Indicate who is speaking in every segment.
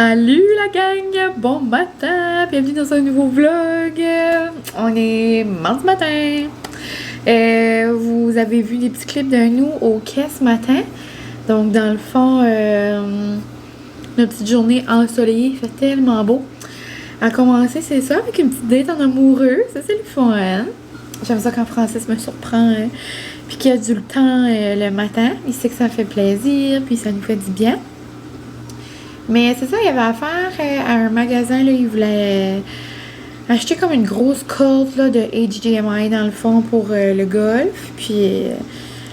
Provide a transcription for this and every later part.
Speaker 1: Salut la gang! Bon matin! Bienvenue dans un nouveau vlog! On est mardi matin. Vous avez vu des petits clips de nous au quai ce matin. Donc dans le fond, notre petite journée ensoleillée, il fait tellement beau. À commencer, c'est ça, avec une petite date en amoureux. Ça, c'est le fun. J'aime ça quand Francis me surprend. Puis qu'il a du temps le matin. Il sait que ça fait plaisir, puis ça nous fait du bien. Mais c'est ça, il y avait affaire à un magasin, là, il voulait acheter comme une grosse corde là, de HDMI dans le fond pour le golf. Puis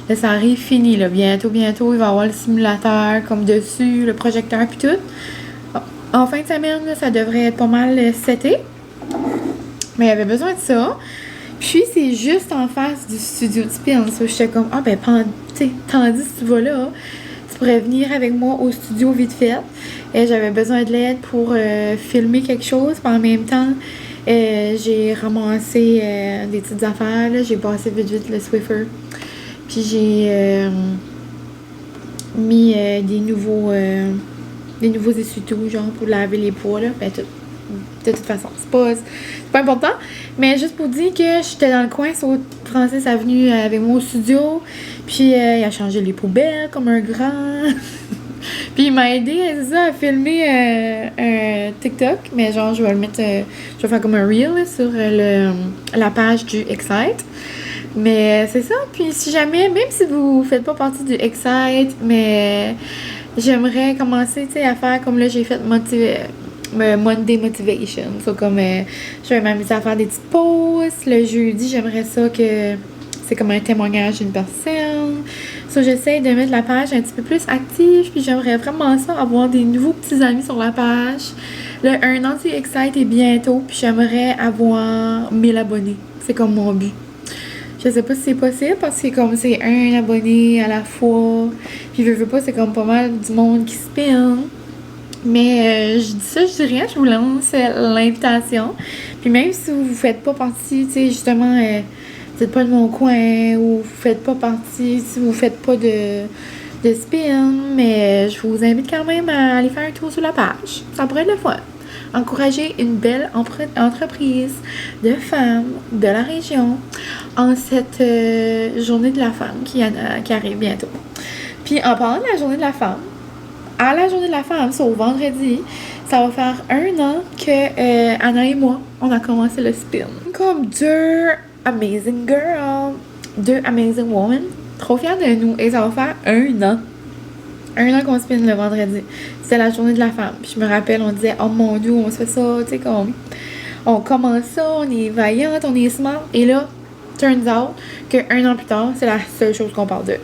Speaker 1: là, ça arrive fini, là. Bientôt, il va y avoir le simulateur comme dessus, le projecteur puis tout. En fin de semaine, là, ça devrait être pas mal seté. Mais il avait besoin de ça. Puis c'est juste en face du studio de spin. So, j'étais comme, tandis que tu vas là, tu pourrais venir avec moi au studio vite fait. Et j'avais besoin de l'aide pour filmer quelque chose. Puis en même temps, j'ai ramassé des petites affaires. Là. J'ai passé vite le Swiffer. Puis j'ai mis des nouveaux essuie-tout, genre pour laver les pois. Là. Ben, de toute façon, c'est pas important. Mais juste pour dire que j'étais dans le coin, Francis est venu avec moi au studio. Puis il a changé les poubelles comme un grand. Puis il m'a aidé, c'est ça, à filmer un TikTok. Mais genre, je vais le mettre, je vais faire comme un reel là, sur la page du Excite. Mais c'est ça. Puis si jamais, même si vous faites pas partie du Excite, mais j'aimerais commencer, tu sais, à faire comme là, j'ai fait Monday Motivation. So, comme je vais m'amuser à faire des petites pauses. Le jeudi, j'aimerais ça que c'est comme un témoignage d'une personne. So, j'essaie de mettre la page un petit peu plus active. Puis j'aimerais vraiment ça, avoir des nouveaux petits amis sur la page. Le 1 an du Excite est bientôt. Puis j'aimerais avoir 1000 abonnés. C'est comme mon but. Je sais pas si c'est possible parce que comme c'est un abonné à la fois. Puis veux pas, c'est comme pas mal du monde qui spin. Mais je dis ça, je dis rien, je vous lance l'invitation. Puis même si vous faites pas partie, tu sais, justement, vous n'êtes pas de mon coin ou vous faites pas partie, si vous faites pas de spin, mais je vous invite quand même à aller faire un tour sur la page. Ça pourrait être le fun. Encourager une belle entreprise de femmes de la région en cette journée de la femme qui arrive bientôt. Puis en parlant de la journée de la femme, à la journée de la femme, c'est au vendredi, ça va faire 1 an que Anna et moi, on a commencé le spin. Comme deux amazing girls, deux amazing women, trop fiers de nous. Et ça va faire 1 an. 1 an qu'on spin le vendredi. C'était la journée de la femme. Puis je me rappelle, on disait, oh mon Dieu, on se fait ça, tu sais, comme, on commence ça, on est vaillante, on est smart. Et là, turns out que 1 an plus tard, c'est la seule chose qu'on parle de.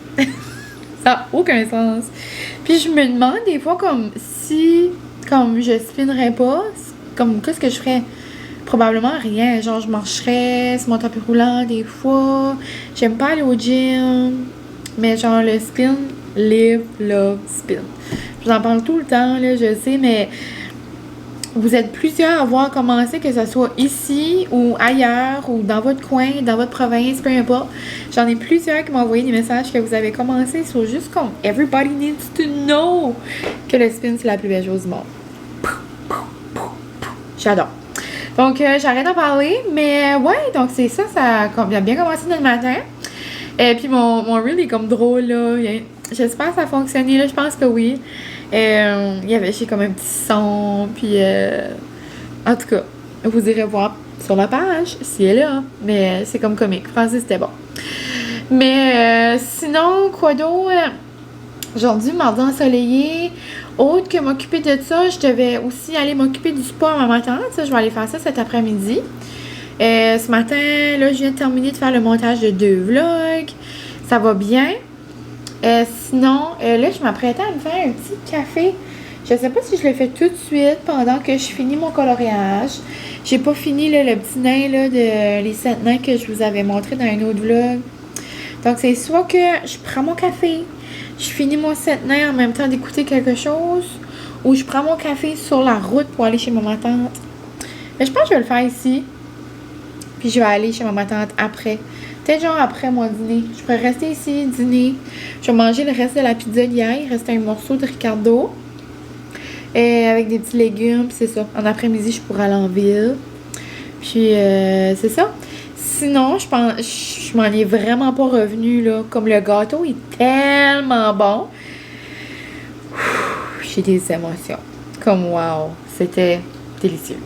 Speaker 1: Ça n'a aucun sens. Puis je me demande des fois comme si comme je spinnerais pas, comme qu'est-ce que je ferais? Probablement rien. Genre je marcherais sur mon tapis roulant des fois. J'aime pas aller au gym. Mais genre le spin, live, love, spin. Je vous en parle tout le temps, là, je sais, mais vous êtes plusieurs à avoir commencé, que ce soit ici ou ailleurs ou dans votre coin, dans votre province, peu importe. J'en ai plusieurs qui m'ont envoyé des messages que vous avez commencé sur juste comme everybody needs to know que le spin c'est la plus belle chose du monde. J'adore. Donc j'arrête d'en parler, mais ouais, donc c'est ça, ça a bien commencé dans le matin. Et puis mon reel est comme drôle là. J'espère que ça a fonctionné là, je pense que oui. J'ai comme un petit son, puis en tout cas, vous irez voir sur la page si elle est là, mais c'est comme comique. Francis, c'était bon. Mais sinon, quoi d'autre? Aujourd'hui, mardi ensoleillé. Autre que m'occuper de ça, je devais aussi aller m'occuper du sport à ma tante. Ça, je vais aller faire ça cet après-midi. Ce matin, là, je viens de terminer de faire le montage de 2 vlogs. Ça va bien. Sinon, là, je m'apprêtais à me faire un petit café. Je sais pas si je le fais tout de suite pendant que je finis mon coloriage. J'ai pas fini là, le petit nain là, de les 7 nains que je vous avais montré dans un autre vlog. Donc, c'est soit que je prends mon café, je finis mon 7 nains en même temps d'écouter quelque chose, ou je prends mon café sur la route pour aller chez ma tante. Mais je pense que je vais le faire ici. Puis je vais aller chez ma tante après. Peut-être genre après mon dîner. Je pourrais rester ici, dîner. Je vais manger le reste de la pizza d'hier. Il restait un morceau de Ricardo. avec des petits légumes, puis c'est ça. En après-midi, je pourrais aller en ville. Puis c'est ça. Sinon, je m'en ai vraiment pas revenu là. Comme le gâteau est tellement bon. J'ai des émotions. Comme wow, c'était délicieux.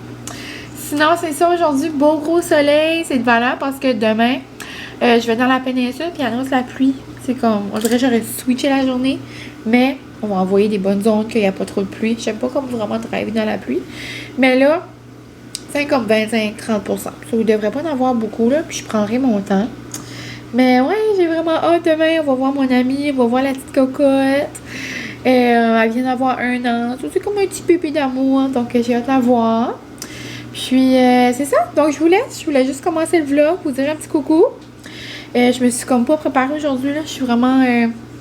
Speaker 1: Sinon, c'est ça aujourd'hui, beau gros soleil, c'est de valeur parce que demain, je vais dans la péninsule puis il annonce la pluie. C'est comme, on dirait que j'aurais switché la journée, mais on va envoyer des bonnes ondes qu'il n'y a pas trop de pluie. J'aime pas comme vraiment driver dans la pluie. Mais là, c'est comme 25-30%. Ça, il ne devrait pas en avoir beaucoup, là, puis je prendrai mon temps. Mais ouais, j'ai vraiment hâte demain. On va voir mon amie, on va voir la petite cocotte. Elle vient d'avoir 1 an. C'est comme un petit bébé d'amour, donc j'ai hâte de la voir. Puis c'est ça. Donc je vous laisse. Je voulais juste commencer le vlog, vous dire un petit coucou. Je me suis comme pas préparée aujourd'hui, là. Je suis vraiment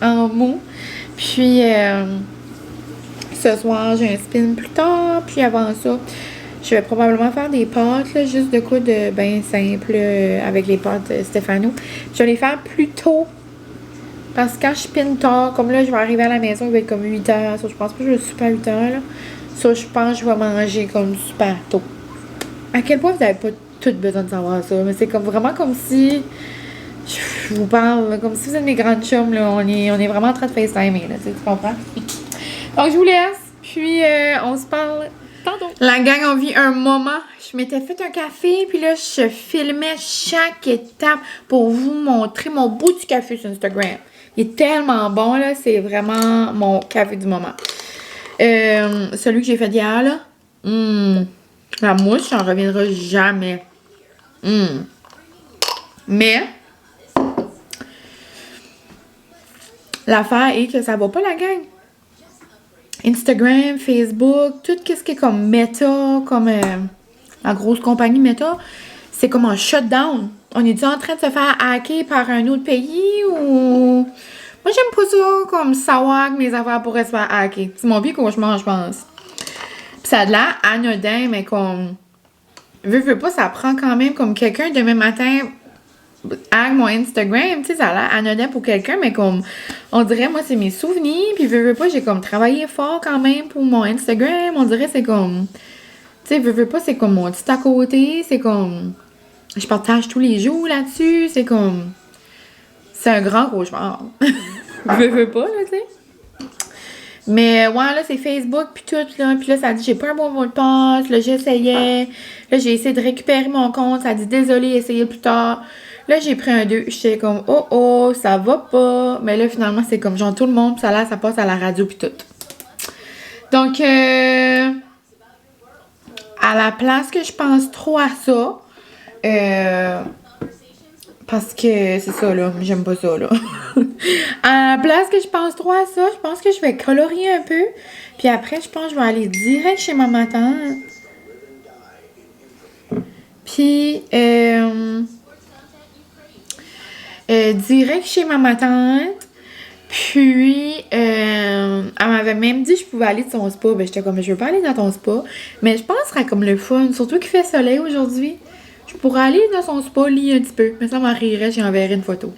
Speaker 1: en mou. Puis ce soir, j'ai un spin plus tard. Puis avant ça, je vais probablement faire des pâtes, là, juste de quoi de bien simple avec les pâtes Stéphano. Je vais les faire plus tôt. Parce que quand je spin tard, comme là, je vais arriver à la maison, il va être comme 8 heures. Ça, je pense pas que je vais super à 8 heures. Là. Ça, je pense que je vais manger comme super tôt. À quel point vous n'avez pas tout besoin de savoir ça. Mais c'est comme vraiment comme si. Je vous parle, là, comme si vous êtes mes grandes chums. Là, on est vraiment en train de FaceTimer. Là, tu comprends? Donc, je vous laisse. Puis, on se parle tantôt. La gang, on vit un moment. Je m'étais fait un café. Puis là, je filmais chaque étape pour vous montrer mon bout du café sur Instagram. Il est tellement bon, là. C'est vraiment mon café du moment. Celui que j'ai fait hier, là. La mousse, j'en reviendrai jamais. Mais, l'affaire est que ça va pas, la gang. Instagram, Facebook, tout ce qui est comme Meta, comme la grosse compagnie Meta, c'est comme un shutdown. On est-tu en train de se faire hacker par un autre pays ou... Moi, j'aime pas ça, comme savoir que mes affaires pourraient se faire hacker. C'est mon pire cauchemar, je pense. Puis ça a de l'air anodin, mais comme... Veux pas, ça prend quand même comme quelqu'un demain matin hack mon Instagram. Tu sais, ça a l'air anodin pour quelqu'un, mais comme... On dirait, moi, c'est mes souvenirs. Puis veux pas, j'ai comme travaillé fort quand même pour mon Instagram. On dirait, c'est comme... Tu sais, veux pas, c'est comme mon petit à côté. C'est comme... Je partage tous les jours là-dessus. C'est comme... C'est un grand cauchemar. veux pas, là, tu sais. Mais, ouais, là, c'est Facebook, puis tout, là. Puis là, ça dit, j'ai pas un bon mot de passe. Là, j'essayais. Là, j'ai essayé de récupérer mon compte. Ça dit, désolé, essayez plus tard. Là, j'ai pris un 2. J'étais comme, oh, ça va pas. Mais là, finalement, c'est comme, genre, tout le monde, puis ça passe à la radio, puis tout. Donc, à la place que je pense trop à ça, parce que c'est ça, là. J'aime pas ça, là. À la place que je pense trop à ça, je pense que je vais colorier un peu. Puis après, je pense que je vais aller direct chez ma tante. Puis, direct chez ma tante. Puis, elle m'avait même dit que je pouvais aller de son spa. Ben, j'étais comme, je veux pas aller dans ton spa. Mais je pense que ce serait comme le fun. Surtout qu'il fait soleil aujourd'hui. Je pourrais aller dans son spa, lire un petit peu. Mais ça m'en rirait, j'y enverrai une photo.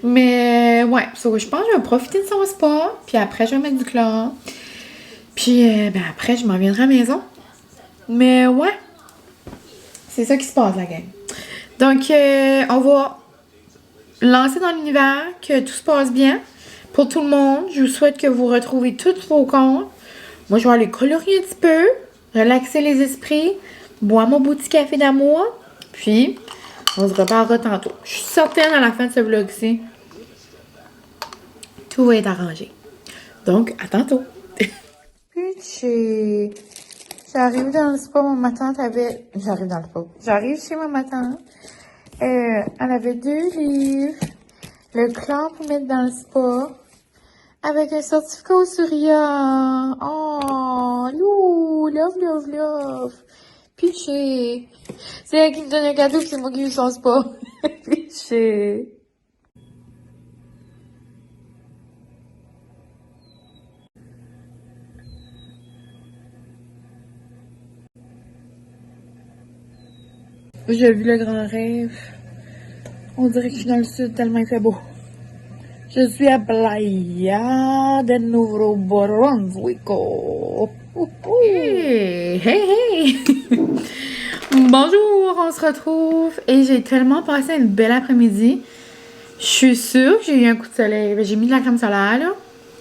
Speaker 1: Mais, ouais. Je pense que je vais profiter de son spa. Puis après, je vais mettre du chlore. Puis, ben après, je m'en viendrai à la maison. Mais, ouais. C'est ça qui se passe, la gang. Donc, on va lancer dans l'univers, que tout se passe bien. Pour tout le monde, je vous souhaite que vous retrouvez tous vos comptes. Moi, je vais aller colorier un petit peu, relaxer les esprits, boire mon petit café d'amour, puis on se reparlera tantôt. Je suis certaine à la fin de ce vlog-ci, tout va être arrangé. Donc, à tantôt. Puis, j'arrive dans le spa, ma tante avait... J'arrive dans le spa. J'arrive chez ma tante. Elle avait 2 livres. Le clan pour mettre dans le spa. Avec un certificat au souriant. Oh, Lou, love. Piché. C'est elle qui me donne un cadeau, puis c'est moi qui lui change pas. Piché. J'ai vu le grand rêve. On dirait que je suis dans le sud tellement il fait beau. Je suis à Playa de Nuevo Brunswick. Hey, hey, hey! Bonjour, on se retrouve et j'ai tellement passé une belle après-midi. Je suis sûre que j'ai eu un coup de soleil. J'ai mis de la crème solaire, là.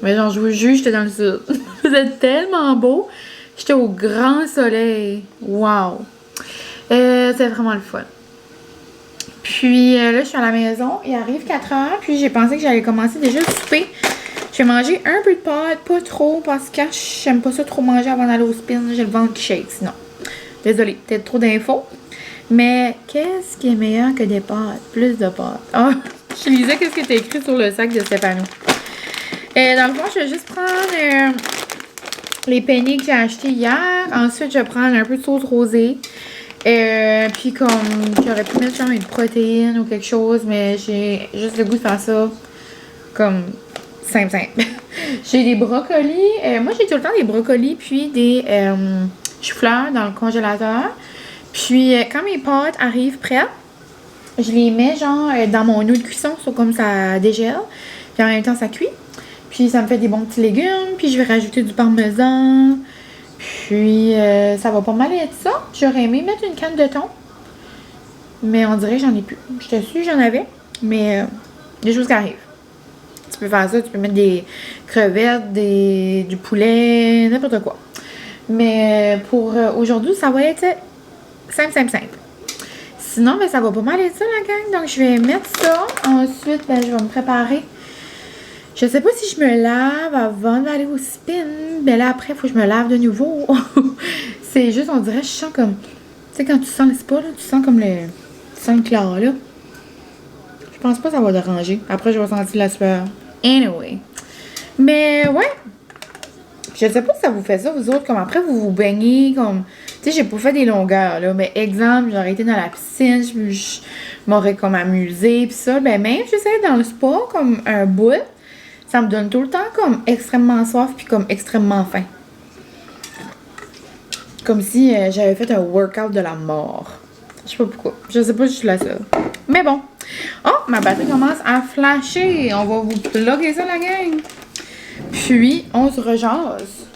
Speaker 1: Mais genre, je vous jure, j'étais dans le sud. Vous êtes tellement beau. J'étais au grand soleil. Wow! C'est vraiment le fun. Puis là, je suis à la maison. Il arrive 4 heures. Puis j'ai pensé que j'allais commencer déjà le souper. Je vais manger un peu de pâtes, pas trop, parce que j'aime pas ça trop manger avant d'aller au spin. J'ai le ventre qui shake, sinon. Désolée, peut-être trop d'infos. Mais qu'est-ce qui est meilleur que des pâtes? Plus de pâtes. Ah, je lisais qu'est-ce qui était écrit sur le sac de Stéphano. Dans le fond, je vais juste prendre les penne que j'ai achetés hier. Ensuite, je vais prendre un peu de sauce rosée. Puis comme j'aurais pu mettre genre une protéine ou quelque chose, mais j'ai juste le goût de faire ça comme simple. J'ai des brocolis. Moi, j'ai tout le temps des brocolis puis des choux-fleurs dans le congélateur. Puis quand mes pâtes arrivent prêtes, je les mets genre dans mon eau de cuisson, soit comme ça dégèle. Puis en même temps, ça cuit. Puis ça me fait des bons petits légumes. Puis je vais rajouter du parmesan. Puis ça va pas mal être ça. J'aurais aimé mettre une canne de thon. Mais on dirait que j'en ai plus. J'étais sûre que j'en avais. Mais des choses qui arrivent. Tu peux faire ça, tu peux mettre des crevettes, du poulet, n'importe quoi. Mais pour aujourd'hui, ça va être simple. Sinon, ben, ça va pas mal être ça, la gang. Donc, je vais mettre ça. Ensuite, ben, je vais me préparer. Je sais pas si je me lave avant d'aller au spin. Ben là, après, il faut que je me lave de nouveau. C'est juste, on dirait, je sens comme... Tu sais, quand tu sens le spa, là, tu sens comme le... Tu sens le clair, là. Je pense pas que ça va déranger. Après, je vais sentir la sueur. Anyway. Mais, ouais. Je sais pas si ça vous fait ça, vous autres. Comme après, vous vous baignez, comme... Tu sais, j'ai pas fait des longueurs, là. Mais exemple, j'aurais été dans la piscine, je m'aurais comme amusée, pis ça. Ben même, je sais, dans le spa, comme un bout... Ça me donne tout le temps comme extrêmement soif puis comme extrêmement faim. Comme si j'avais fait un workout de la mort. Je sais pas pourquoi. Je sais pas si je suis la seule. Mais bon. Oh, ma batterie commence à flasher. On va vous plugger ça, la gang. Puis, on se rejase.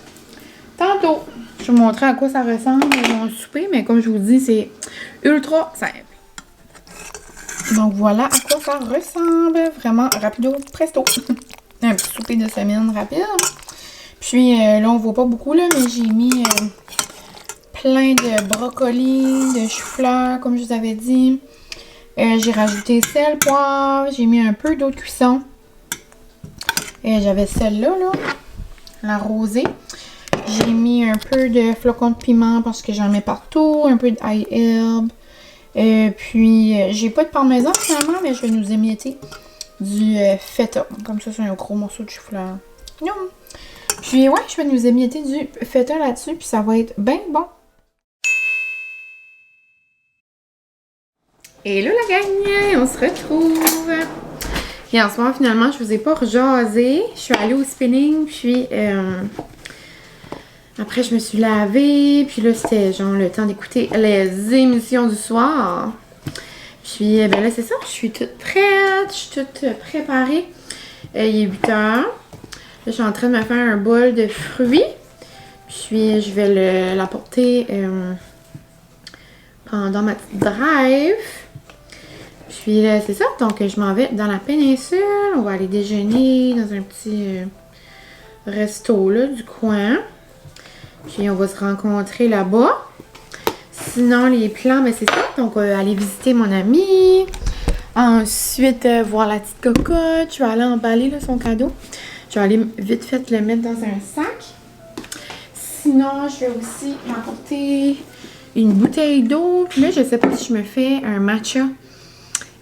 Speaker 1: Tantôt. Je vais vous montrer à quoi ça ressemble mon souper. Mais comme je vous dis, c'est ultra simple. Donc, voilà à quoi ça ressemble. Vraiment rapido, presto. Un petit souper de semaine rapide. Puis là, on voit pas beaucoup, là, mais j'ai mis plein de brocolis, de choux-fleurs, comme je vous avais dit. J'ai rajouté sel, poivre. J'ai mis un peu d'eau de cuisson. J'avais celle-là, là, la rosée. J'ai mis un peu de flocons de piment parce que j'en mets partout. Un peu d'ail herbe. Puis, j'ai pas de parmesan finalement, mais je vais nous émietter du feta. Comme ça, c'est un gros morceau de chou-fleur. Puis ouais, je vais nous émietter du feta là-dessus, puis ça va être bien bon. Et là, la gang, on se retrouve. Et en ce moment, finalement, je vous ai pas rejasé. Je suis allée au spinning, puis après, je me suis lavée. Puis là, c'était genre le temps d'écouter les émissions du soir. Puis, ben là, c'est ça. Je suis toute prête. Je suis toute préparée. Il est 8 heures. Là, je suis en train de me faire un bol de fruits. Puis, je vais l'apporter pendant ma petite drive. Puis, c'est ça. Donc, je m'en vais dans la péninsule. On va aller déjeuner dans un petit resto, là, du coin. Puis, on va se rencontrer là-bas. Sinon, les plans, ben c'est ça. Donc, aller visiter mon ami. Ensuite, voir la petite cocotte. Je vais aller emballer là, son cadeau. Je vais aller vite fait le mettre dans un sac. Sinon, je vais aussi m'apporter une bouteille d'eau. Puis là, je sais pas si je me fais un matcha.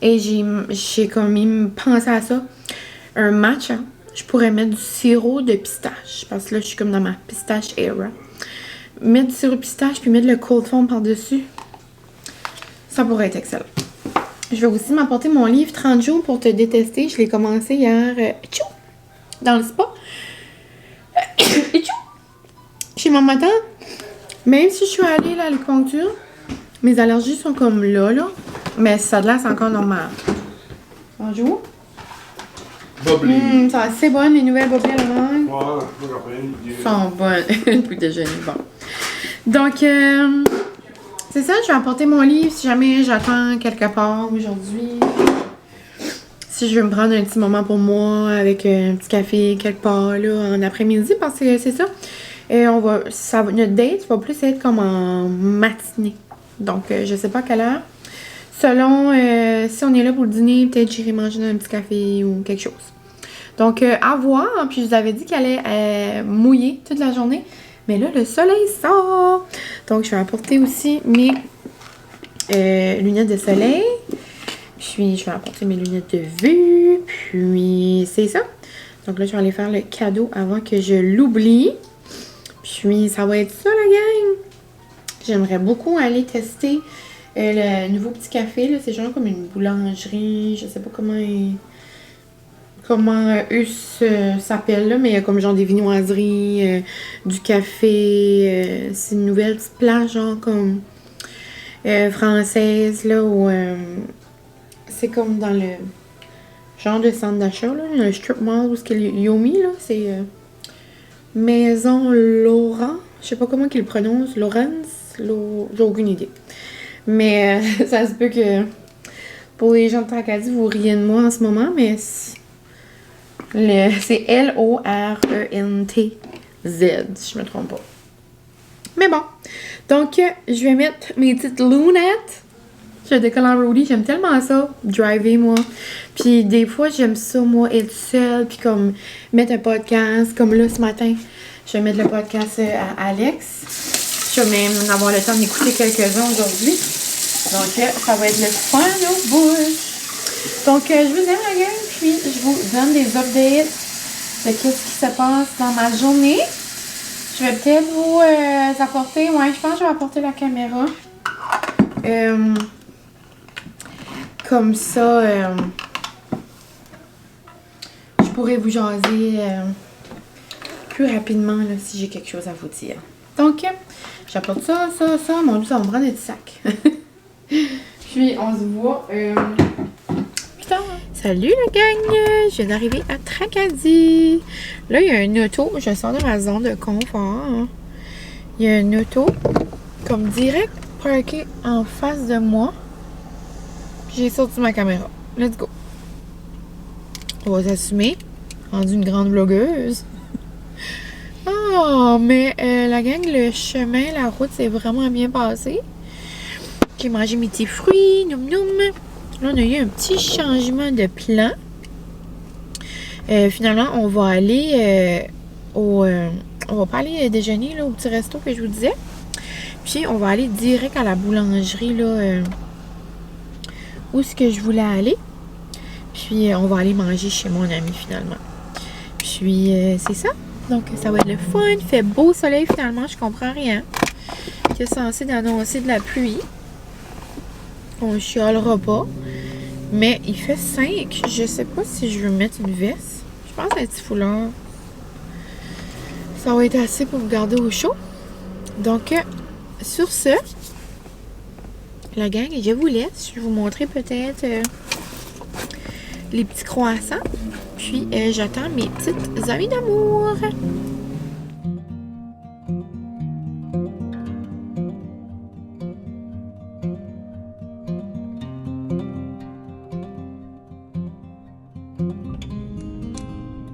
Speaker 1: Et j'ai comme même pensé à ça. Un matcha. Je pourrais mettre du sirop de pistache. Parce que là, je suis comme dans ma pistache era. Mettre du sirop de pistache puis mettre le cold foam par-dessus. Ça pourrait être excellent. Je vais aussi m'apporter mon livre 30 jours pour te détester. Je l'ai commencé hier dans le spa. Chez mon matin, même si je suis allée là, à l'acupuncture, mes allergies sont comme là. Mais ça de là, c'est encore normal. Bonjour.
Speaker 2: Boblé.
Speaker 1: Sont assez bonnes, les nouvelles boblées à l'orange.
Speaker 2: Ouais, j'en prends une.
Speaker 1: Sont bonnes pour le déjeuner. Bon. Donc, c'est ça, je vais apporter mon livre si jamais j'attends quelque part aujourd'hui. Si je veux me prendre un petit moment pour moi avec un petit café quelque part là, en après-midi, parce que c'est ça. Et notre date va plus être comme en matinée. Donc, je sais pas à quelle heure. Selon si on est là pour le dîner, peut-être j'irai manger un petit café ou quelque chose. Donc, à voir. Puis, je vous avais dit qu'elle allait mouiller toute la journée. Mais là, le soleil sort. Donc, je vais apporter aussi mes lunettes de soleil. Puis, je vais apporter mes lunettes de vue. Puis, c'est ça. Donc là, je vais aller faire le cadeau avant que je l'oublie. Puis, ça va être ça, la gang. J'aimerais beaucoup aller tester le nouveau petit café. C'est genre comme une boulangerie. Je sais pas comment eux s'appellent, là, mais il y a comme genre des viennoiseries, du café. C'est une nouvelle petite place, genre comme française, là, où c'est comme dans le genre de centre d'achat, là, le strip mall où c'est Yomi, là, c'est Maison Laurent. Je sais pas comment qu'ils le prononcent, Laurence, j'ai aucune idée. Mais ça se peut que pour les gens de Tracadie, vous riez de moi en ce moment, mais c'est L-O-R-E-N-T-Z, si je me trompe pas. Mais bon, donc je vais mettre mes petites lunettes. Je décolle en roadie, j'aime tellement ça, driver moi. Puis des fois, j'aime ça, moi, être seule, puis comme mettre un podcast, comme là ce matin, je vais mettre le podcast à Alex. Je vais même avoir le temps d'écouter quelques-uns aujourd'hui. Donc, ça va être le fun au bout. Donc, je vous aime la gang, puis je vous donne des updates de qu'est-ce qui se passe dans ma journée. Je vais peut-être vous apporter, je pense que je vais apporter la caméra. Comme ça, je pourrais vous jaser plus rapidement là, si j'ai quelque chose à vous dire. Donc, j'apporte ça. Mon Dieu, ça va me prendre un petit sac. Puis, on se voit plus tard. Salut la gang! Je viens d'arriver à Tracadie. Là, il y a une auto. Je sors de ma zone de confort. Il y a une auto comme direct parkée en face de moi. J'ai sorti ma caméra. Let's go. On va s'assumer. Rendue une grande vlogueuse. Oh, mais la gang, le chemin, la route s'est vraiment bien passé. J'ai mangé mes petits fruits. Noum noum. Là, on a eu un petit changement de plan. Finalement, on va aller on va pas aller déjeuner là, au petit resto que je vous disais. Puis, on va aller direct à la boulangerie là. Où est-ce que je voulais aller. Puis, on va aller manger chez mon ami, finalement. Puis, c'est ça. Donc, ça va être le fun. Il fait beau soleil, finalement. Je comprends rien. Il est censé d'annoncer de la pluie. On ne chialera pas. Mais il fait 5. Je sais pas si je veux mettre une veste. Je pense un petit foulard. Ça va être assez pour vous garder au chaud. Donc, sur ce... La gang, je vous laisse. Je vais vous montrer peut-être les petits croissants. Puis, j'attends mes petites amies d'amour.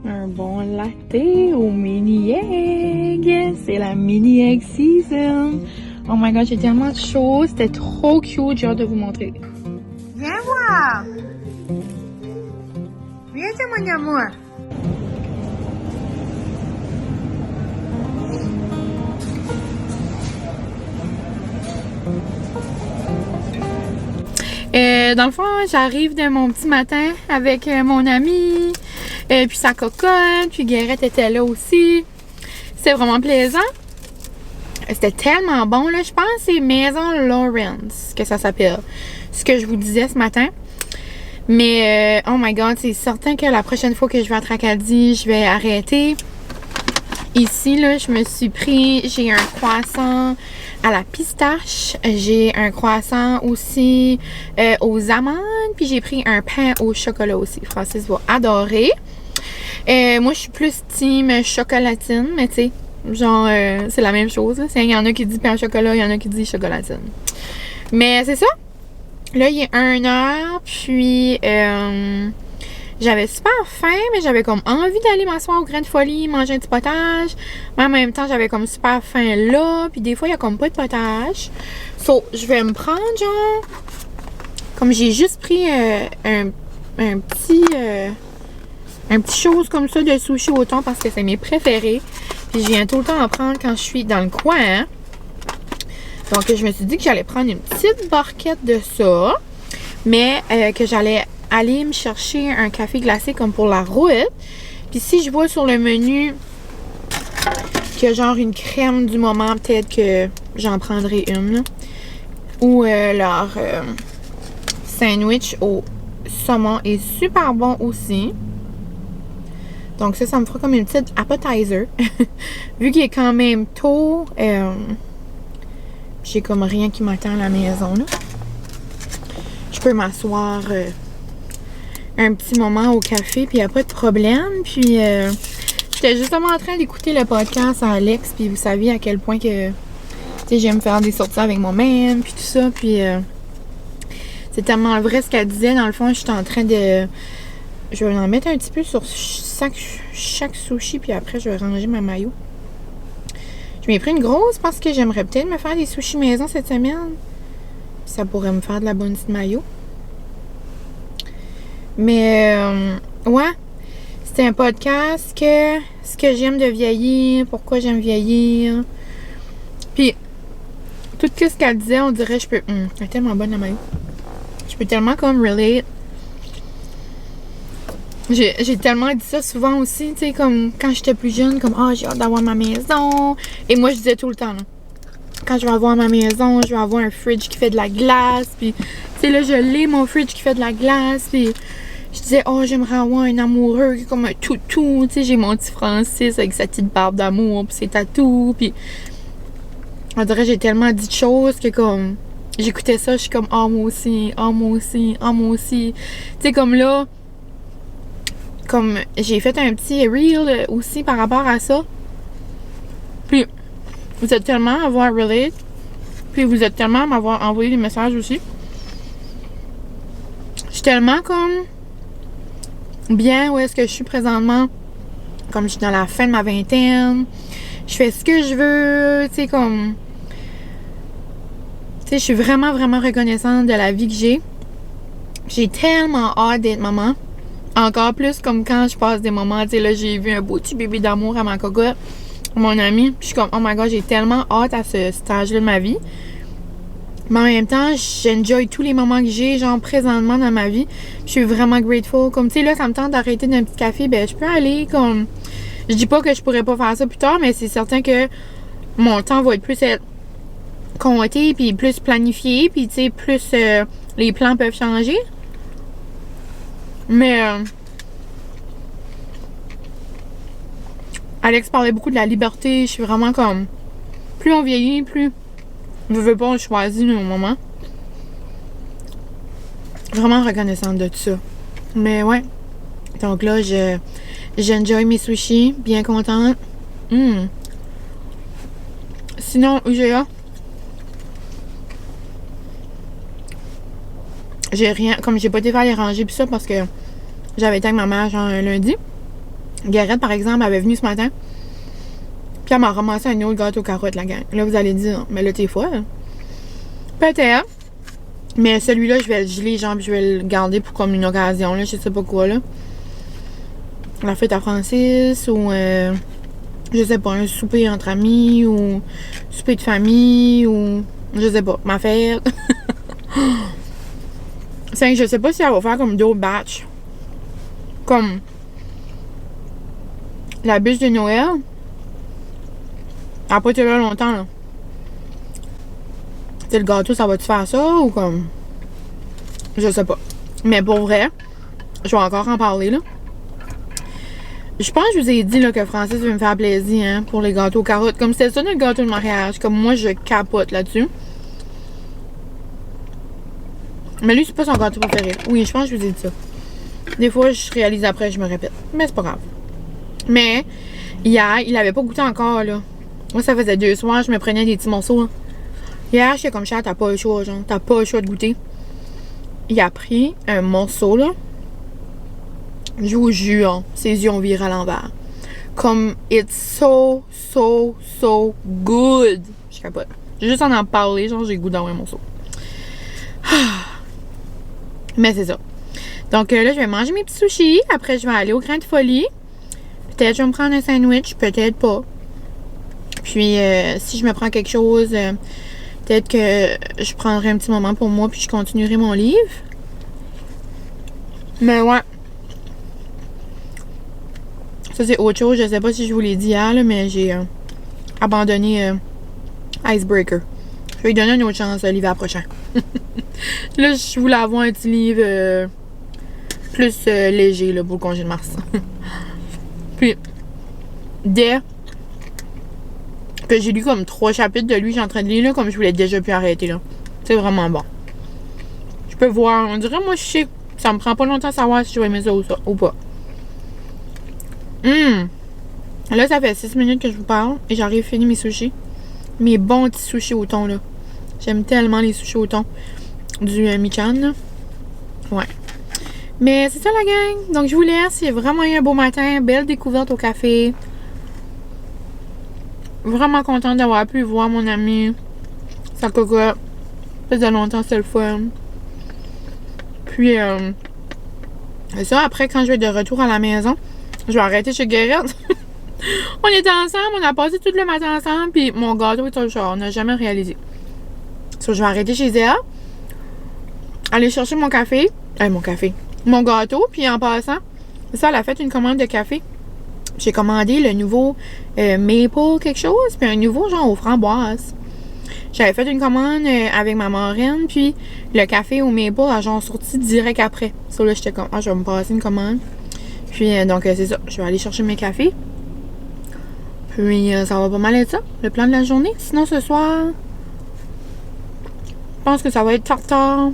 Speaker 1: Un bon latte au mini egg. C'est la mini egg season. Oh my god, j'ai tellement chaud. C'était trop cute. J'ai hâte de vous montrer. Viens voir. Viens, mon amour. Dans le fond, j'arrive de mon petit matin avec mon ami. Puis sa cocotte. Puis Guérette était là aussi. C'était vraiment plaisant. C'était tellement bon, là. Je pense que c'est Maison Lawrence que ça s'appelle. Ce que je vous disais ce matin. Mais, oh my god, c'est certain que la prochaine fois que je vais à Tracadie, je vais arrêter. Ici, là, je me suis pris... J'ai un croissant à la pistache. J'ai un croissant aussi aux amandes. Puis j'ai pris un pain au chocolat aussi. Francis va adorer. Moi, je suis plus team chocolatine, mais tu sais, genre, c'est la même chose. Il y en a qui disent pain au chocolat, il y en a qui disent chocolatine. Mais c'est ça. Là, il est 1h, puis j'avais super faim, mais j'avais comme envie d'aller m'asseoir au Grain de Folie, manger un petit potage. Mais en même temps, j'avais comme super faim là, puis des fois, il y a comme pas de potage. So, je vais me prendre, genre, comme j'ai juste pris un petit chose comme ça de sushi au thon parce que c'est mes préférés. Puis je viens tout le temps en prendre quand je suis dans le coin. Hein? Donc, je me suis dit que j'allais prendre une petite barquette de ça, mais que j'allais aller me chercher un café glacé comme pour la route. Puis si je vois sur le menu qu'il y a genre une crème du moment, peut-être que j'en prendrai une. Là. Ou leur sandwich au saumon est super bon aussi. Donc ça me fera comme une petite appetizer. Vu qu'il est quand même tôt, j'ai comme rien qui m'attend à la maison. Là. Je peux m'asseoir un petit moment au café, puis il n'y a pas de problème. Puis j'étais justement en train d'écouter le podcast à Alex, puis vous saviez à quel point que j'aime faire des sorties avec moi-même, puis tout ça. Puis c'est tellement vrai ce qu'elle disait. Dans le fond, j'étais en train de... Je vais en mettre un petit peu sur chaque sushi, puis après, je vais ranger ma mayo. Je m'ai pris une grosse parce que j'aimerais peut-être me faire des sushis maison cette semaine. Puis ça pourrait me faire de la bonne petite mayo. Mais, ouais, c'était un podcast que ce que j'aime de vieillir, pourquoi j'aime vieillir. Puis, tout ce qu'elle disait, on dirait, je peux... elle est tellement bonne la mayo. Je peux tellement comme relate. J'ai tellement dit ça souvent aussi, tu sais, comme quand j'étais plus jeune, comme j'ai hâte d'avoir ma maison. Et moi, je disais tout le temps, là, quand je vais avoir ma maison, je vais avoir un fridge qui fait de la glace. Puis, tu sais, là, je l'ai, mon fridge qui fait de la glace. Puis, je disais, j'aimerais avoir un amoureux comme un toutou. Tu sais, j'ai mon petit Francis avec sa petite barbe d'amour, puis ses tatous. Puis, on dirait, j'ai tellement dit de choses que, comme, j'écoutais ça, je suis comme, moi aussi, moi aussi, moi aussi. Tu sais, comme là, comme j'ai fait un petit reel aussi par rapport à ça. Puis, vous êtes tellement à avoir relate. Puis, vous êtes tellement à m'avoir envoyé des messages aussi. Je suis tellement comme bien où est-ce que je suis présentement. Comme je suis dans la fin de ma vingtaine. Je fais ce que je veux. Tu sais, comme... Tu sais, je suis vraiment, vraiment reconnaissante de la vie que j'ai. J'ai tellement hâte d'être maman. Encore plus comme quand je passe des moments, tu sais, là, j'ai vu un beau petit bébé d'amour à ma cocotte, mon ami. Puis je suis comme, oh my god, j'ai tellement hâte à ce stage-là de ma vie. Mais en même temps, j'enjoy tous les moments que j'ai, genre, présentement dans ma vie. Je suis vraiment grateful. Comme, tu sais, là, ça me tente d'arrêter d'un petit café, ben, je peux aller, comme... Je dis pas que je pourrais pas faire ça plus tard, mais c'est certain que mon temps va être plus compté, puis plus planifié, puis, tu sais, plus les plans peuvent changer. Mais Alex parlait beaucoup de la liberté. Je suis vraiment comme... Plus on vieillit, plus... Je veux pas, on choisit nos moments. Vraiment reconnaissante de tout ça. Mais ouais. Donc là, j'enjoy mes sushis. Bien contente. Sinon, UGA. J'ai rien... Comme j'ai pas été faire les rangées pis ça parce que j'avais été avec ma mère genre un lundi. Garrett, par exemple, avait venu ce matin. Puis elle m'a ramassé un autre gâteau carotte, la gang. Là, vous allez dire, mais là, t'es folle. Peut-être. Mais celui-là, je vais le geler, genre, je vais le garder pour comme une occasion, là. Je sais pas quoi, là. La fête à Francis, ou je sais pas, un souper entre amis, ou souper de famille, ou je sais pas, ma fête. C'est que je sais pas si elle va faire comme d'autres batchs. Comme la bûche de Noël. Elle a pas été là longtemps, là. Tu sais, le gâteau, ça va-tu faire ça ou comme... Je sais pas. Mais pour vrai, je vais encore en parler, là. Je pense que je vous ai dit là, que Francis veut me faire plaisir hein, pour les gâteaux carottes. Comme c'était ça notre gâteau de mariage. Comme moi, je capote là-dessus. Mais lui, c'est pas son gâteau préféré. Oui, je pense que je vous ai dit ça. Des fois, je réalise après, je me répète. Mais c'est pas grave. Mais hier, il avait pas goûté encore, là. Moi, ça faisait 2 soirs, je me prenais des petits morceaux. Là. Hier, j'étais comme, chat, t'as pas le choix, genre. T'as pas le choix de goûter. Il a pris un morceau, là. Je vous jure, ses yeux ont viré à l'envers. Comme, it's so good. Je capote. J'ai juste en parler, genre, j'ai le goût d'avoir un morceau. Mais c'est ça. Donc là, je vais manger mes petits sushis. Après, je vais aller au Grain de Folie. Peut-être je vais me prendre un sandwich, peut-être pas. Puis, si je me prends quelque chose, peut-être que je prendrai un petit moment pour moi, puis je continuerai mon livre. Mais ouais. Ça, c'est autre chose. Je sais pas si je vous l'ai dit hier, là, mais j'ai abandonné Icebreaker. Je vais lui donner une autre chance l'hiver prochain. Là, je voulais avoir un petit livre plus léger là, pour le congé de mars. Puis, dès que j'ai lu comme 3 chapitres de lui, j'ai en train de lire, là, comme je voulais déjà plus arrêter. Là. C'est vraiment bon. Je peux voir. On dirait, moi, je sais. Ça me prend pas longtemps à savoir si je vais aimer ça ou pas. Là, ça fait 6 minutes que je vous parle et j'arrive à finir mes sushis. Mes bons petits sushis au thon, là. J'aime tellement les sushis au thon du Michan, là. Ouais. Mais c'est ça, la gang. Donc, je vous laisse. Il y a vraiment eu un beau matin. Belle découverte au café. Vraiment contente d'avoir pu voir mon ami. Sa cocotte. Ça faisait longtemps, c'était le fun. Puis, c'est ça. Après, quand je vais de retour à la maison, je vais arrêter chez Guérette. On était ensemble, on a passé tout le matin ensemble, puis mon gâteau est au genre, on n'a jamais réalisé. So, je vais arrêter chez Zéa, aller chercher mon café, mon gâteau, puis en passant, c'est ça, elle a fait une commande de café. J'ai commandé le nouveau maple quelque chose, puis un nouveau genre aux framboises. J'avais fait une commande avec ma marraine, puis le café au maple a genre sorti direct après. So là, j'étais comme, je vais me passer une commande. Puis donc, c'est ça, je vais aller chercher mes cafés. Puis, ça va pas mal être ça, le plan de la journée. Sinon, ce soir, je pense que ça va être tartare.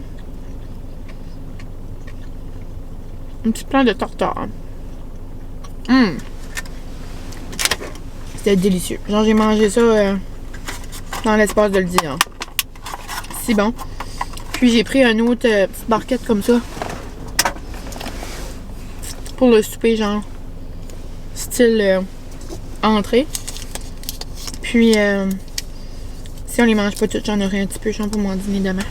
Speaker 1: Un petit plan de tartare. C'était délicieux. Genre, j'ai mangé ça dans l'espace de le dire. Si bon. Puis, j'ai pris une autre petite barquette comme ça. Pour le souper, genre. Style entrée. Puis, si on les mange pas toutes, j'en aurai un petit peu, genre, pour mon dîner demain.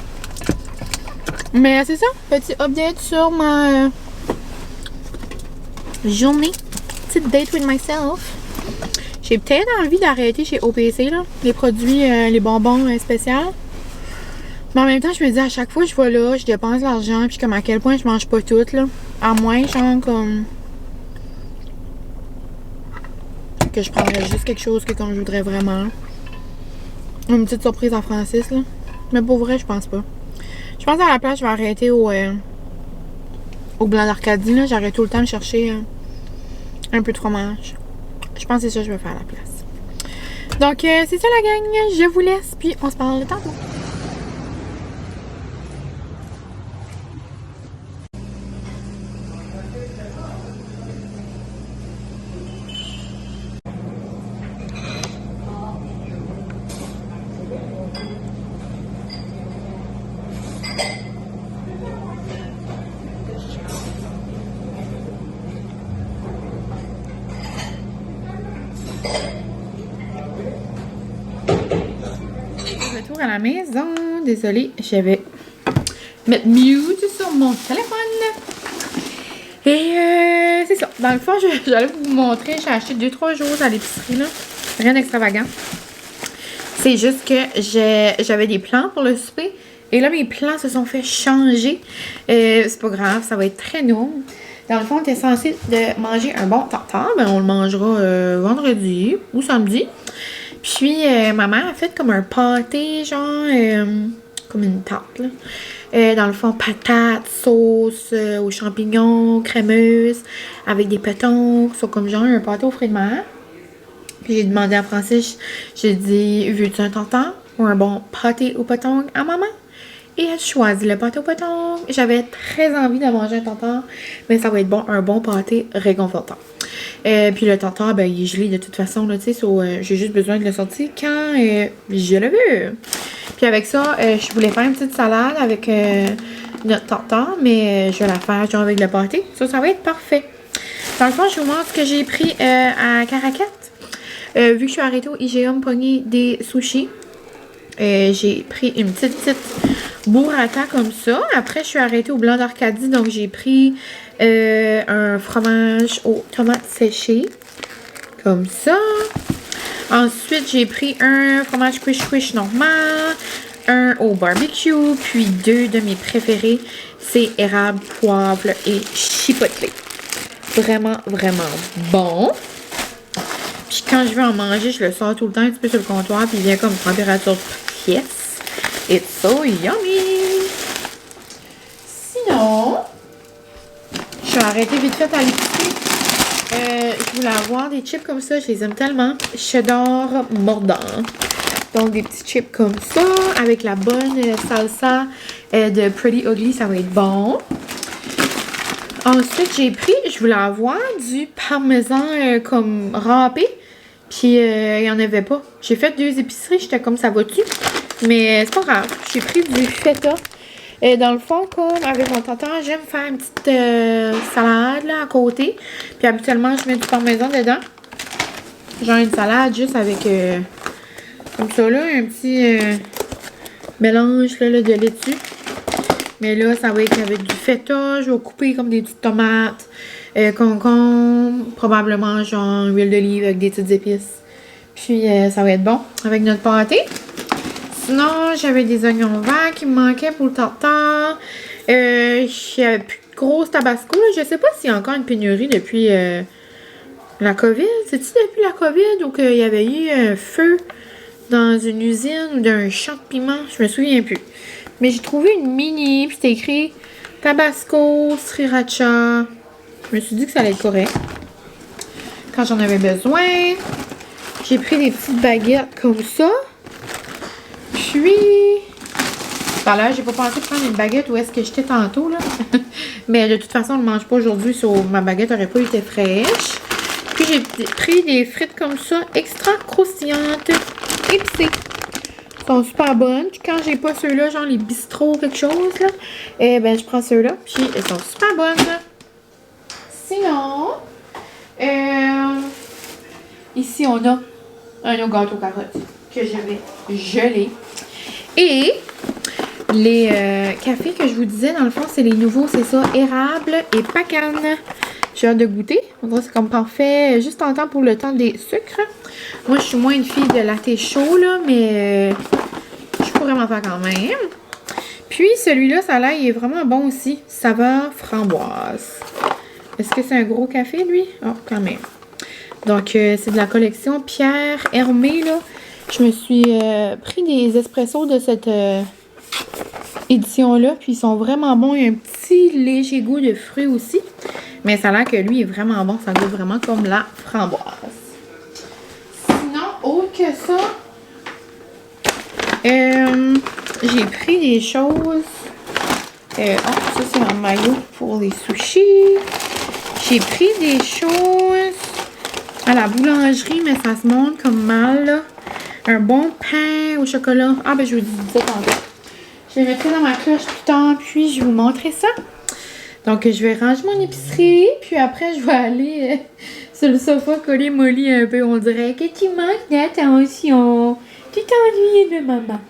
Speaker 1: Mais c'est ça. Petit update sur ma journée. Petite date with myself. J'ai peut-être envie d'arrêter chez OPC, là. Les produits, les bonbons spéciaux. Mais en même temps, je me dis, à chaque fois que je vais là, je dépense l'argent. Puis comme à quel point je mange pas toutes, là. À moins, genre, comme... que je prendrais juste quelque chose que comme je voudrais vraiment. Une petite surprise à Francis, là. Mais pour vrai, je pense pas. Je pense à la place, je vais arrêter au Blanc d'Arcadie, là. J'arrête tout le temps de chercher un peu de fromage. Je pense que c'est ça que je vais faire à la place. Donc, c'est ça la gang. Je vous laisse, puis on se parle tantôt. Retour à la maison. Désolée, je vais mettre mute sur mon téléphone. Et c'est ça. Dans le fond, j'allais vous montrer. J'ai acheté 2-3 choses à l'épicerie, là. Rien d'extravagant. C'est juste que j'avais des plans pour le souper. Et là, mes plans se sont fait changer. C'est pas grave, ça va être très nouveau. Dans le fond, on était censé de manger un bon tartare. Ben, on le mangera vendredi ou samedi. Puis, ma mère a fait comme un pâté, genre, comme une tarte, là. Dans le fond, patates, sauce aux champignons, crémeuse, avec des pétons, c'est comme genre un pâté aux fruits de mer. Puis, j'ai demandé à Francis, j'ai dit, veux-tu un tartare ou un bon pâté aux pétons à maman? Et elle choisit le pâté aux pétons. J'avais très envie de manger un tartare, mais ça va être bon, un bon pâté réconfortant. Puis le tartare, ben, il est gelé de toute façon, là, tu sais. J'ai juste besoin de le sortir quand je le veux. Puis avec ça, je voulais faire une petite salade avec notre tartare, mais je vais la faire genre avec le pâté. Ça va être parfait. Dans le fond, je vous montre ce que j'ai pris à Caracat. Vu que je suis arrêtée au IGA me pogner des sushis, j'ai pris une petite burrata comme ça. Après, je suis arrêtée au Blanc d'Arcadie, donc j'ai pris un fromage aux tomates séchées, comme ça. Ensuite, j'ai pris un fromage quiche normal, un au barbecue, puis deux de mes préférés, c'est érable, poivre et chipotle. Vraiment, vraiment bon. Puis quand je veux en manger, je le sors tout le temps un petit peu sur le comptoir, puis il vient comme température pièce. It's so yummy! Sinon, je suis arrêtée vite fait à l'épicerie. Je voulais avoir des chips comme ça, je les aime tellement. Cheddar mordant. Donc des petits chips comme ça, avec la bonne salsa de Pretty Ugly, ça va être bon. Ensuite, j'ai pris, je voulais avoir du parmesan comme râpé. Puis, il n'y en avait pas. J'ai fait 2 épiceries, j'étais comme ça va-tu. Mais c'est pas grave. J'ai pris du feta. Dans le fond, comme avec mon tartare, j'aime faire une petite salade là à côté. Puis habituellement, je mets du parmesan dedans. Genre une salade juste avec comme ça là, un petit mélange là, de laitue. Mais là, ça va être avec du feta. Je vais couper comme des petites tomates, concombre, probablement genre huile d'olive avec des petites épices. Puis ça va être bon avec notre pâté. Sinon, j'avais des oignons verts qui me manquaient pour le tartare. J'avais plus de grosse tabasco. Je sais pas s'il y a encore une pénurie depuis la COVID. C'est-tu depuis la COVID ou qu'il y avait eu un feu dans une usine ou d'un champ de piment? Je me souviens plus. Mais j'ai trouvé une mini, puis c'était écrit Tabasco, Sriracha. Je me suis dit que ça allait être correct. Quand j'en avais besoin, j'ai pris des petites baguettes comme ça. Puis, tout à l'heure, j'ai pas pensé prendre une baguette où est-ce que j'étais tantôt, là. Mais de toute façon, on ne mange pas aujourd'hui, ma baguette n'aurait pas été fraîche. Puis, j'ai pris des frites comme ça, extra croustillantes, épicées. Sont super bonnes. Puis quand j'ai pas ceux-là, genre les bistrots quelque chose, là, ben je prends ceux-là. Puis elles sont super bonnes. Sinon, ici on a un gâteau carotte que je vais geler. Et les cafés que je vous disais, dans le fond, c'est les nouveaux, c'est ça, érable et pacane. J'ai hâte de goûter. On dirait que c'est comme parfait, juste en temps pour le temps des sucres. Moi, je suis moins une fille de latte chaud, là, mais je pourrais m'en faire quand même. Puis, celui-là, ça a l'air, il est vraiment bon aussi. Saveur framboise. Est-ce que c'est un gros café, lui? Oh, quand même. Donc, c'est de la collection Pierre Hermé, là. Je me suis pris des espressos de cette édition-là. Puis, ils sont vraiment bons. Il y a un petit léger goût de fruits aussi. Mais ça a l'air que lui est vraiment bon. Ça goûte vraiment comme la framboise. Sinon, autre que ça, j'ai pris des choses. Ça, c'est un maillot pour les sushis. J'ai pris des choses à la boulangerie, mais ça se montre comme mal, là. Un bon pain au chocolat. Ah, ben, je vous dis ça tantôt. Je vais mettre ça dans ma cloche plus tard, puis je vais vous montrer ça. Donc, je vais ranger mon épicerie, puis après, je vais aller sur le sofa coller molly un peu. On dirait que tu manques d'attention. Tu t'ennuies de maman.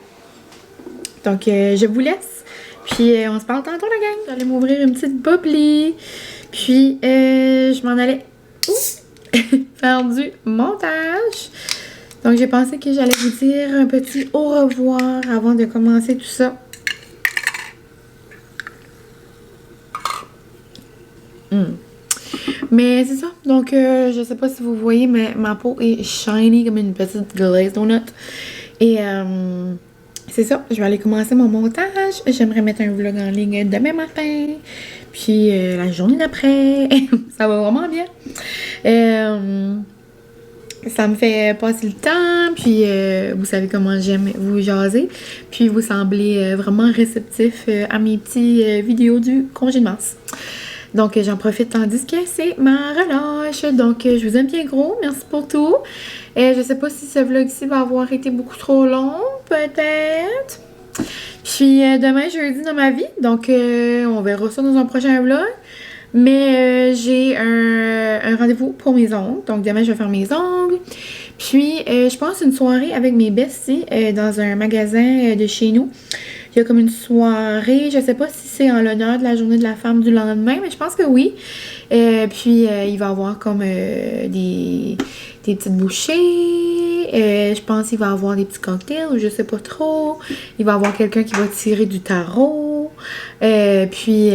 Speaker 1: Donc, je vous laisse. Puis, on se parle tantôt, la gang. J'allais m'ouvrir une petite bubbly. Puis, je m'en allais faire du montage. Donc, j'ai pensé que j'allais vous dire un petit au revoir avant de commencer tout ça. Mais c'est ça. Donc, je sais pas si vous voyez, mais ma peau est shiny comme une petite glaze donut. Et c'est ça. Je vais aller commencer mon montage. J'aimerais mettre un vlog en ligne demain matin. Puis la journée d'après. Ça va vraiment bien. Ça me fait passer le temps. Puis vous savez comment j'aime vous jaser. Puis vous semblez vraiment réceptif à mes petites vidéos du congé de mars. Donc, j'en profite tandis que c'est ma relâche. Donc, je vous aime bien gros. Merci pour tout. Je sais pas si ce vlog-ci va avoir été beaucoup trop long, peut-être. Puis, demain, jeudi dans ma vie. Donc, on verra ça dans un prochain vlog. Mais j'ai un rendez-vous pour mes ongles. Donc, demain, je vais faire mes ongles. Puis, je pense une soirée avec mes besties dans un magasin de chez nous. Il y a comme une soirée, je sais pas si c'est en l'honneur de la journée de la femme du lendemain, mais je pense que oui. Puis, il va y avoir comme des petites bouchées. Je pense qu'il va y avoir des petits cocktails, je sais pas trop. Il va y avoir quelqu'un qui va tirer du tarot. Puis,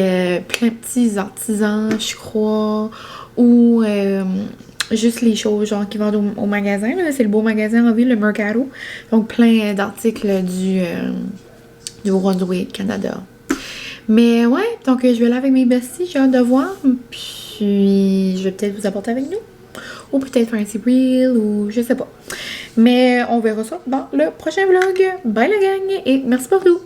Speaker 1: plein de petits artisans, je crois. Ou juste les choses genre qui vendent au magasin. C'est le beau magasin en ville, le Mercado. Donc, plein d'articles du Brunswick, Canada. Mais ouais, donc je vais là avec mes besties, j'ai hâte de voir. Puis je vais peut-être vous apporter avec nous. Ou peut-être faire un petit reel ou je sais pas. Mais on verra ça dans le prochain vlog. Bye la gang et merci pour tout!